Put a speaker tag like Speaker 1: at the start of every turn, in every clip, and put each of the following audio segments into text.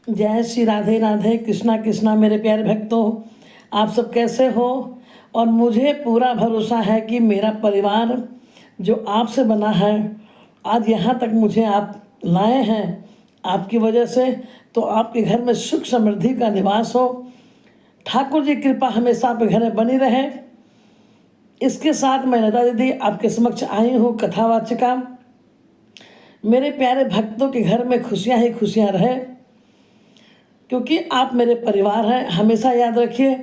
Speaker 1: जय श्री राधे राधे, कृष्णा कृष्णा। मेरे प्यारे भक्तों, आप सब कैसे हो? और मुझे पूरा भरोसा है कि मेरा परिवार जो आपसे बना है, आज यहाँ तक मुझे आप लाए हैं आपकी वजह से। तो आपके घर में सुख समृद्धि का निवास हो, ठाकुर जी कृपा हमेशा आपके घर में बनी रहे। इसके साथ मैं लता दीदी आपके समक्ष आई हूँ कथावाचिका। मेरे प्यारे भक्तों के घर में खुशियाँ ही खुशियाँ रहे, क्योंकि आप मेरे परिवार हैं। हमेशा याद रखिए,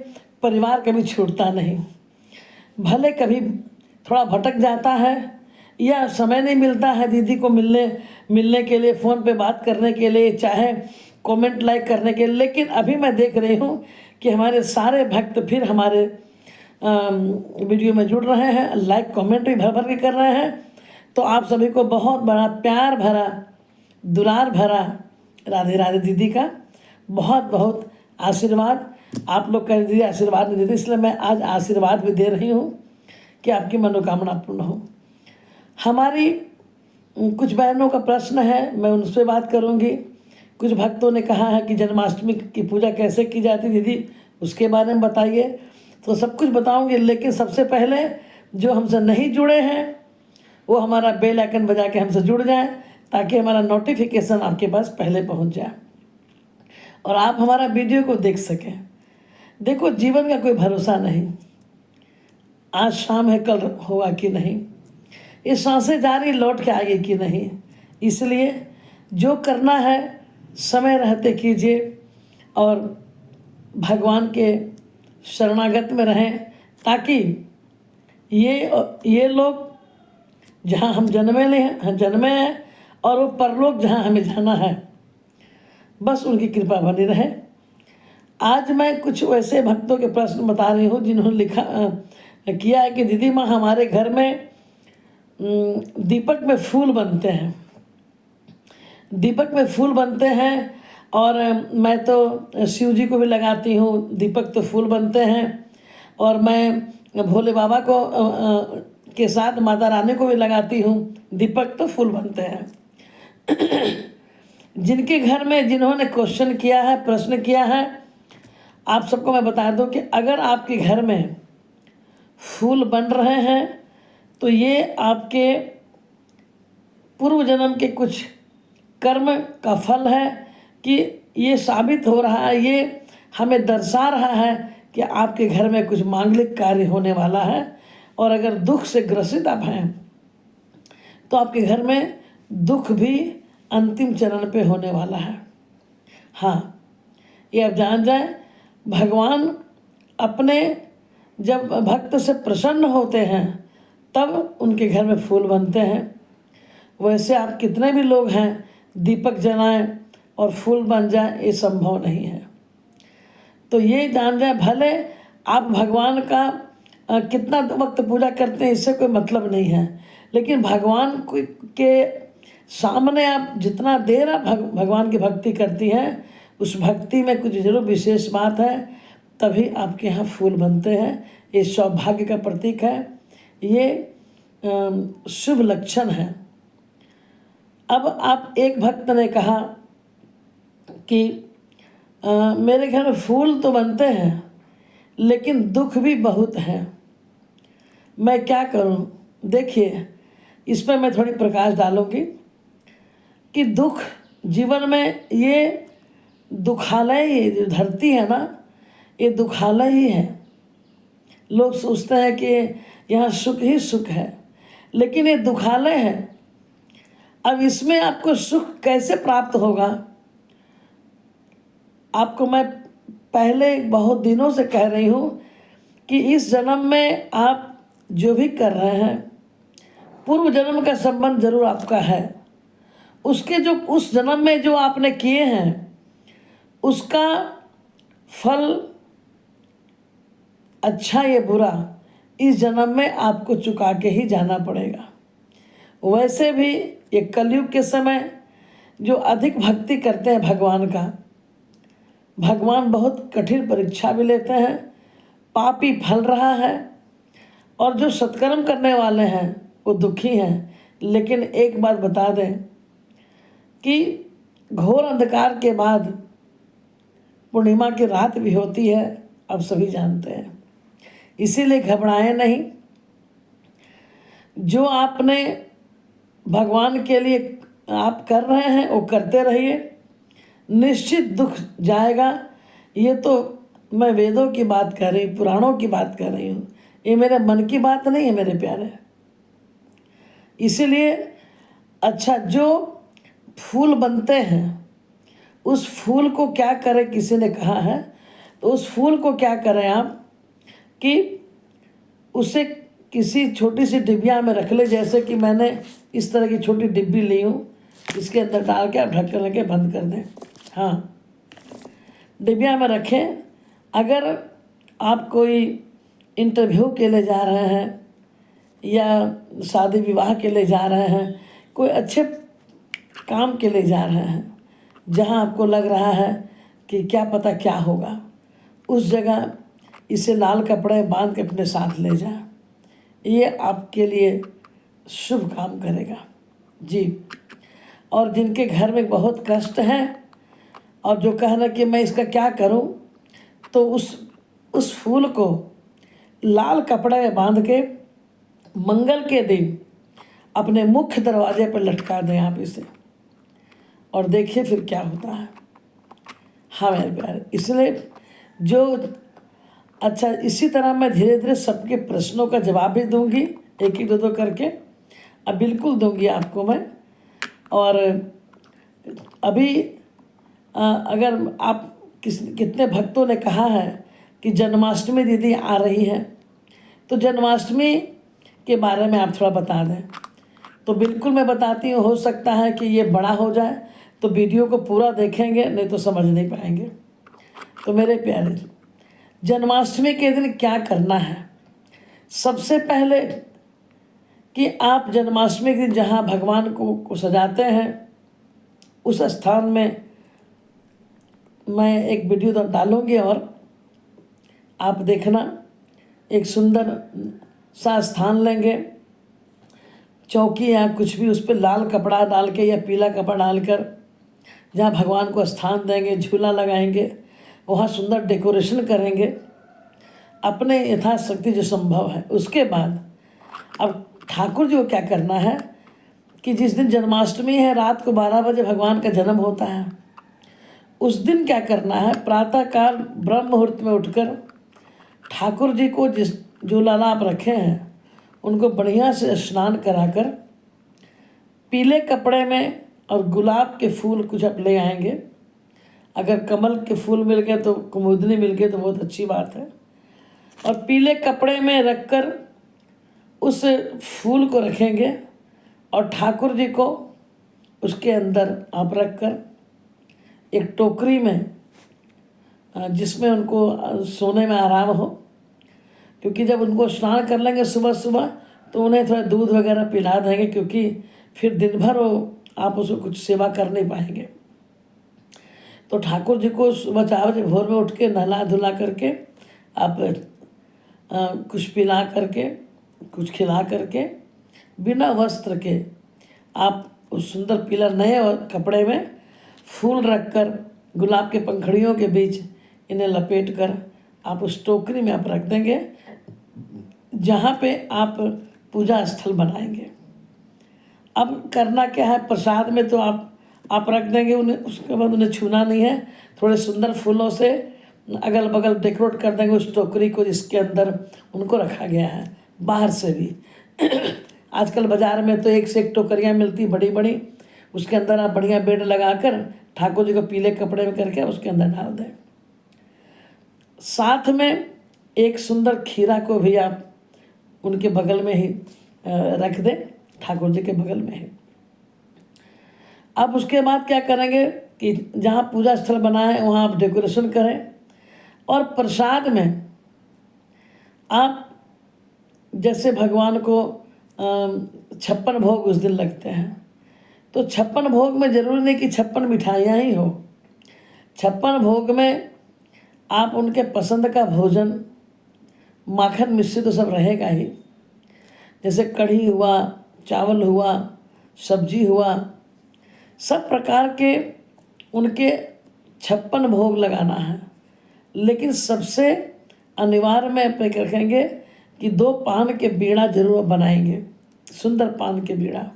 Speaker 1: परिवार कभी छूटता नहीं। भले कभी थोड़ा भटक जाता है या समय नहीं मिलता है दीदी को मिलने के लिए, फ़ोन पे बात करने के लिए, चाहे कमेंट लाइक करने के लिए, लेकिन अभी मैं देख रही हूँ कि हमारे सारे भक्त फिर हमारे वीडियो में जुड़ रहे हैं, लाइक कमेंट भी भर भर के कर रहे हैं। तो आप सभी को बहुत बड़ा प्यार भरा, दुलार भरा राधे राधे दीदी का बहुत बहुत आशीर्वाद। आप लोग कह दीजिए आशीर्वाद नहीं देते, इसलिए मैं आज आशीर्वाद भी दे रही हूँ कि आपकी मनोकामना पूर्ण हो। हमारी कुछ बहनों का प्रश्न है, मैं उनसे बात करूँगी। कुछ भक्तों ने कहा है कि जन्माष्टमी की पूजा कैसे की जाती दीदी, उसके बारे में बताइए। तो सब कुछ बताऊँगी, लेकिन सबसे पहले जो हमसे नहीं जुड़े हैं वो हमारा बेल आइकन बजा के हमसे जुड़ जाएं, ताकि हमारा नोटिफिकेशन आपके पास पहले पहुंच जाए और आप हमारा वीडियो को देख सकें। देखो, जीवन का कोई भरोसा नहीं, आज शाम है कल होगा कि नहीं, ये सांसें जारी लौट के आएगी कि नहीं। इसलिए जो करना है समय रहते कीजिए और भगवान के शरणागत में रहें, ताकि ये लोग जहाँ हम जन्मे हैं और वो परलोक जहाँ हमें जाना है, बस उनकी कृपा बनी रहे। आज मैं कुछ वैसे भक्तों के प्रश्न बता रही हूँ जिन्होंने किया है कि दीदी माँ, हमारे घर में दीपक में फूल बनते हैं, दीपक में फूल बनते हैं, और मैं तो शिव जी को भी लगाती हूँ, दीपक तो फूल बनते हैं। और मैं भोले बाबा को के साथ माता रानी को भी लगाती हूँ, दीपक तो फूल बनते हैं। जिनके घर में जिन्होंने क्वेश्चन किया है, प्रश्न किया है, आप सबको मैं बता दूं कि अगर आपके घर में फूल बन रहे हैं तो ये आपके पूर्व जन्म के कुछ कर्म का फल है। कि ये साबित हो रहा है, ये हमें दर्शा रहा है कि आपके घर में कुछ मांगलिक कार्य होने वाला है। और अगर दुख से ग्रसित आप हैं तो आपके घर में दुख भी अंतिम चरण पे होने वाला है। हाँ, ये आप जान जाएं, भगवान अपने जब भक्त से प्रसन्न होते हैं तब उनके घर में फूल बनते हैं। वैसे आप कितने भी लोग हैं, दीपक जलाएं और फूल बन जाए, ये संभव नहीं है। तो ये जान जाए, भले आप भगवान का कितना वक्त पूजा करते हैं इससे कोई मतलब नहीं है, लेकिन भगवान के सामने आप जितना देर आप भगवान की भक्ति करती हैं, उस भक्ति में कुछ जरूर विशेष बात है, तभी आपके यहाँ फूल बनते हैं। ये सौभाग्य का प्रतीक है, ये शुभ लक्षण है। अब आप एक भक्त ने कहा कि मेरे घर में फूल तो बनते हैं लेकिन दुख भी बहुत है, मैं क्या करूं? देखिए, इस पर मैं थोड़ी प्रकाश डालूंगी कि दुख जीवन में, ये दुखालय, ये जो धरती है ना, ये दुखालय ही है। लोग सोचते हैं कि यहाँ सुख ही सुख है, लेकिन ये दुखालय है। अब इसमें आपको सुख कैसे प्राप्त होगा? आपको मैं पहले बहुत दिनों से कह रही हूँ कि इस जन्म में आप जो भी कर रहे हैं, पूर्व जन्म का संबंध जरूर आपका है। उसके जो उस जन्म में जो आपने किए हैं उसका फल, अच्छा या बुरा, इस जन्म में आपको चुका के ही जाना पड़ेगा। वैसे भी ये कलयुग के समय जो अधिक भक्ति करते हैं भगवान का, भगवान बहुत कठिन परीक्षा भी लेते हैं, पापी फल रहा है, और जो सत्कर्म करने वाले हैं वो दुखी हैं। लेकिन एक बात बता दें कि घोर अंधकार के बाद पूर्णिमा की रात भी होती है, आप सभी जानते हैं। इसीलिए घबराएं नहीं। जो आपने भगवान के लिए आप कर रहे हैं वो करते रहिए, निश्चित दुख जाएगा। ये तो मैं वेदों की बात कर रही, पुराणों की बात कर रही हूँ, ये मेरे मन की बात नहीं है मेरे प्यारे। इसीलिए अच्छा, जो फूल बनते हैं उस फूल को क्या करें, किसी ने कहा है, तो उस फूल को क्या करें आप कि उसे किसी छोटी सी डिबिया में रख ले। जैसे कि मैंने इस तरह की छोटी डिब्बी ली हूँ, इसके अंदर डाल के आप ढक्कन लगे बंद कर दें। हाँ, डिबिया में रखें। अगर आप कोई इंटरव्यू के लिए जा रहे हैं या शादी विवाह के लिए जा रहे हैं, कोई अच्छे काम के लिए जा रहे हैं जहाँ आपको लग रहा है कि क्या पता क्या होगा, उस जगह इसे लाल कपड़े बांध के अपने साथ ले जाएं। ये आपके लिए शुभ काम करेगा जी। और जिनके घर में बहुत कष्ट है और जो कह रहे कि मैं इसका क्या करूं, तो उस फूल को लाल कपड़े में बांध के मंगल के दिन अपने मुख्य दरवाजे पर लटका दें आप इसे, और देखिए फिर क्या होता है। हाँ मेरे प्यारे, इसलिए जो अच्छा, इसी तरह मैं धीरे धीरे सबके प्रश्नों का जवाब भी दूंगी, एक एक दो करके। अब बिल्कुल दूंगी आपको मैं। और अभी अगर आप कितने भक्तों ने कहा है कि जन्माष्टमी दीदी आ रही है, तो जन्माष्टमी के बारे में आप थोड़ा बता दें। तो बिल्कुल मैं बताती हूँ, हो सकता है कि ये बड़ा हो जाए, तो वीडियो को पूरा देखेंगे, नहीं तो समझ नहीं पाएंगे। तो मेरे प्यारे, जन्माष्टमी के दिन क्या करना है। सबसे पहले कि आप जन्माष्टमी के दिन जहाँ भगवान को सजाते हैं उस स्थान में मैं एक वीडियो डालूंगी, और आप देखना। एक सुंदर सा स्थान लेंगे, चौकी या कुछ भी, उस पर लाल कपड़ा डाल के या पीला कपड़ा डालकर जहाँ भगवान को स्थान देंगे, झूला लगाएंगे, वहाँ सुंदर डेकोरेशन करेंगे अपने यथाशक्ति जो संभव है। उसके बाद अब ठाकुर जी को क्या करना है कि जिस दिन जन्माष्टमी है, रात को 12 बजे भगवान का जन्म होता है। उस दिन क्या करना है, प्रातःकाल ब्रह्म मुहूर्त में उठकर ठाकुर जी को जो लाला आप रखे हैं उनको बढ़िया से स्नान कराकर पीले कपड़े में, और गुलाब के फूल कुछ आप ले आएंगे। अगर कमल के फूल मिल गए तो, कुमुदनी मिल गए तो बहुत अच्छी बात है। और पीले कपड़े में रखकर उस फूल को रखेंगे, और ठाकुर जी को उसके अंदर आप रखकर एक टोकरी में, जिसमें उनको सोने में आराम हो, क्योंकि जब उनको स्नान कर लेंगे सुबह सुबह तो उन्हें थोड़ा दूध वगैरह पिला देंगे, क्योंकि फिर दिन भर आप उसको कुछ सेवा कर नहीं पाएंगे। तो ठाकुर जी को सुबह 4 बजे भोर में उठ के नहला धुला करके आप कुछ पिला करके, कुछ खिला करके, बिना वस्त्र के आप उस सुंदर पीला नए कपड़े में फूल रखकर गुलाब के पंखड़ियों के बीच इन्हें लपेट कर आप उस टोकरी में आप रख देंगे, जहाँ पे आप पूजा स्थल बनाएंगे। अब करना क्या है, प्रसाद में तो आप रख देंगे उन्हें, उसके बाद उन्हें छूना नहीं है। थोड़े सुंदर फूलों से अगल बगल डेकोरेट कर देंगे उस टोकरी को जिसके अंदर उनको रखा गया है। बाहर से भी आजकल बाज़ार में तो एक से एक टोकरियाँ मिलती बड़ी बड़ी, उसके अंदर आप बढ़िया बेड लगाकर ठाकुर जी को पीले कपड़े में करके उसके अंदर डाल दें। साथ में एक सुंदर खीरा को भी आप उनके बगल में ही रख दें, ठाकुर जी के बगल में ही। अब उसके बाद क्या करेंगे कि जहाँ पूजा स्थल बना है वहाँ आप डेकोरेशन करें, और प्रसाद में आप जैसे भगवान को 56 भोग उस दिन लगते हैं, तो 56 भोग में ज़रूरी नहीं कि 56 मिठाइयाँ ही हो। 56 भोग में आप उनके पसंद का भोजन, माखन मिश्री तो सब रहेगा ही, जैसे कढ़ी हुआ, चावल हुआ, सब्जी हुआ, सब प्रकार के उनके 56 भोग लगाना है। लेकिन सबसे अनिवार्य में पे रखेंगे कि 2 पान के बीड़ा जरूर बनाएंगे, सुंदर पान के बीड़ा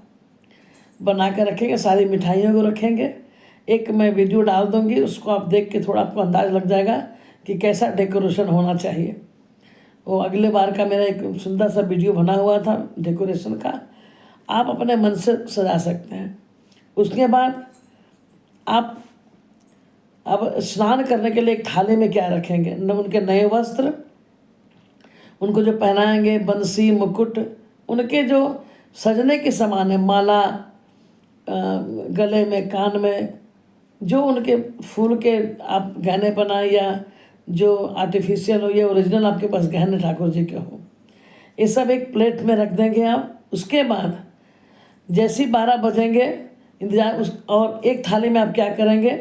Speaker 1: बना कर रखेंगे। सारी मिठाइयों को रखेंगे। एक मैं वीडियो डाल दूंगी, उसको आप देख के थोड़ा आपको अंदाज़ लग जाएगा कि कैसा डेकोरेशन होना चाहिए। वो अगले बार का मेरा एक सुंदर सा वीडियो बना हुआ था डेकोरेशन का, आप अपने मन से सजा सकते हैं। उसके बाद आप अब स्नान करने के लिए एक थाली में क्या रखेंगे, उनके नए वस्त्र, उनको जो पहनाएंगे, बंसी, मुकुट, उनके जो सजने के सामान है, माला, गले में, कान में, जो उनके फूल के आप गहने बनाए या जो आर्टिफिशियल हो या ओरिजिनल आपके पास गहने ठाकुर जी के हो, ये सब एक प्लेट में रख देंगे आप। उसके बाद जैसे ही 12 बजेंगे इंतजार और एक थाली में आप क्या करेंगे,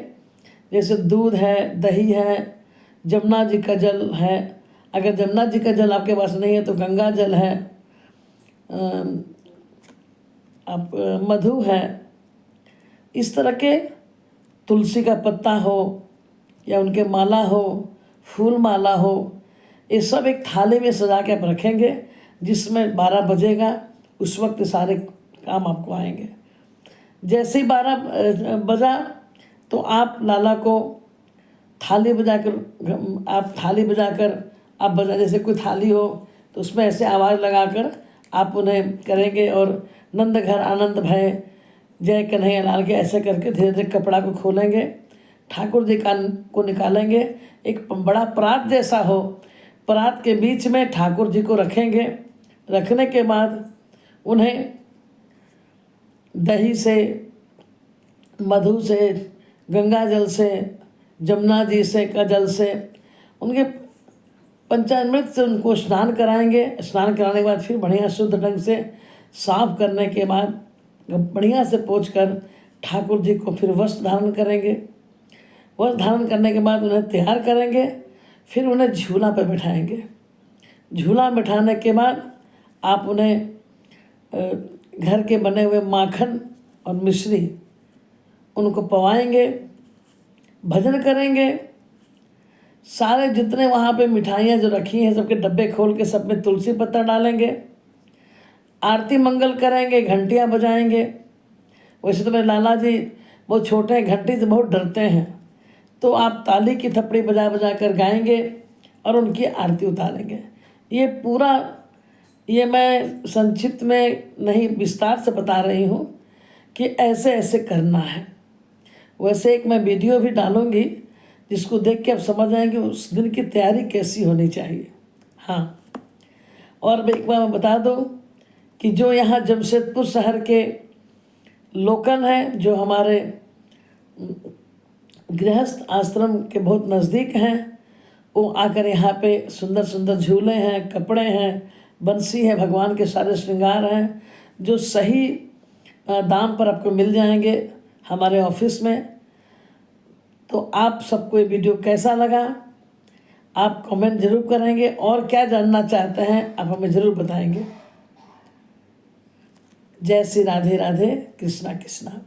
Speaker 1: जैसे दूध है, दही है, जमुना जी का जल है, अगर जमुना जी का जल आपके पास नहीं है तो गंगा जल है, आप मधु है, इस तरह के तुलसी का पत्ता हो या उनके माला हो, फूल माला हो, ये सब एक थाली में सजा के आप रखेंगे। जिसमें 12 बजेगा उस वक्त सारे काम आपको आएंगे। जैसे ही 12 बजा तो आप लाला को थाली बजाकर आप बजा, जैसे कोई थाली हो तो उसमें ऐसे आवाज़ लगाकर आप उन्हें करेंगे। और नंद घर आनंद भय जय कन्हैया लाल के ऐसे करके धीरे धीरे कपड़ा को खोलेंगे, ठाकुर जी को निकालेंगे। एक बड़ा परात जैसा हो, परात के बीच में ठाकुर जी को रखेंगे। रखने के बाद उन्हें दही से, मधु से, गंगा जल से, जमुना जी से का जल से, उनके पंचामृत से उनको स्नान कराएंगे। स्नान कराने के बाद फिर बढ़िया शुद्ध ढंग से साफ करने के बाद बढ़िया से पोंछ कर ठाकुर जी को फिर वस्त्र धारण करेंगे। वस्त्र धारण करने के बाद उन्हें तैयार करेंगे, फिर उन्हें झूला पर बिठाएंगे। झूला बिठाने के बाद आप उन्हें घर के बने हुए माखन और मिश्री उनको पवाएंगे, भजन करेंगे। सारे जितने वहाँ पे मिठाइयाँ जो रखी हैं सबके डब्बे खोल के सब में तुलसी पत्ता डालेंगे, आरती मंगल करेंगे, घंटियाँ बजाएंगे। वैसे तो मेरे लाला जी बहुत छोटे हैं, घंटी से बहुत डरते हैं, तो आप ताली की थपड़ी बजा बजा कर गाएंगे और उनकी आरती उतारेंगे। ये पूरा, ये मैं संक्षिप्त में नहीं विस्तार से बता रही हूँ कि ऐसे ऐसे करना है। वैसे एक मैं वीडियो भी डालूँगी जिसको देख के आप समझ आएंगे उस दिन की तैयारी कैसी होनी चाहिए। हाँ, और एक बार मैं बता दूँ कि जो यहाँ जमशेदपुर शहर के लोकल हैं, जो हमारे गृहस्थ आश्रम के बहुत नज़दीक हैं, वो आकर यहाँ पे सुंदर सुंदर झूले हैं, कपड़े हैं, बंसी है, भगवान के सारे श्रृंगार हैं, जो सही दाम पर आपको मिल जाएंगे हमारे ऑफिस में। तो आप सबको ये वीडियो कैसा लगा आप कमेंट जरूर करेंगे, और क्या जानना चाहते हैं आप हमें ज़रूर बताएंगे। जय श्री राधे राधे, कृष्णा कृष्णा।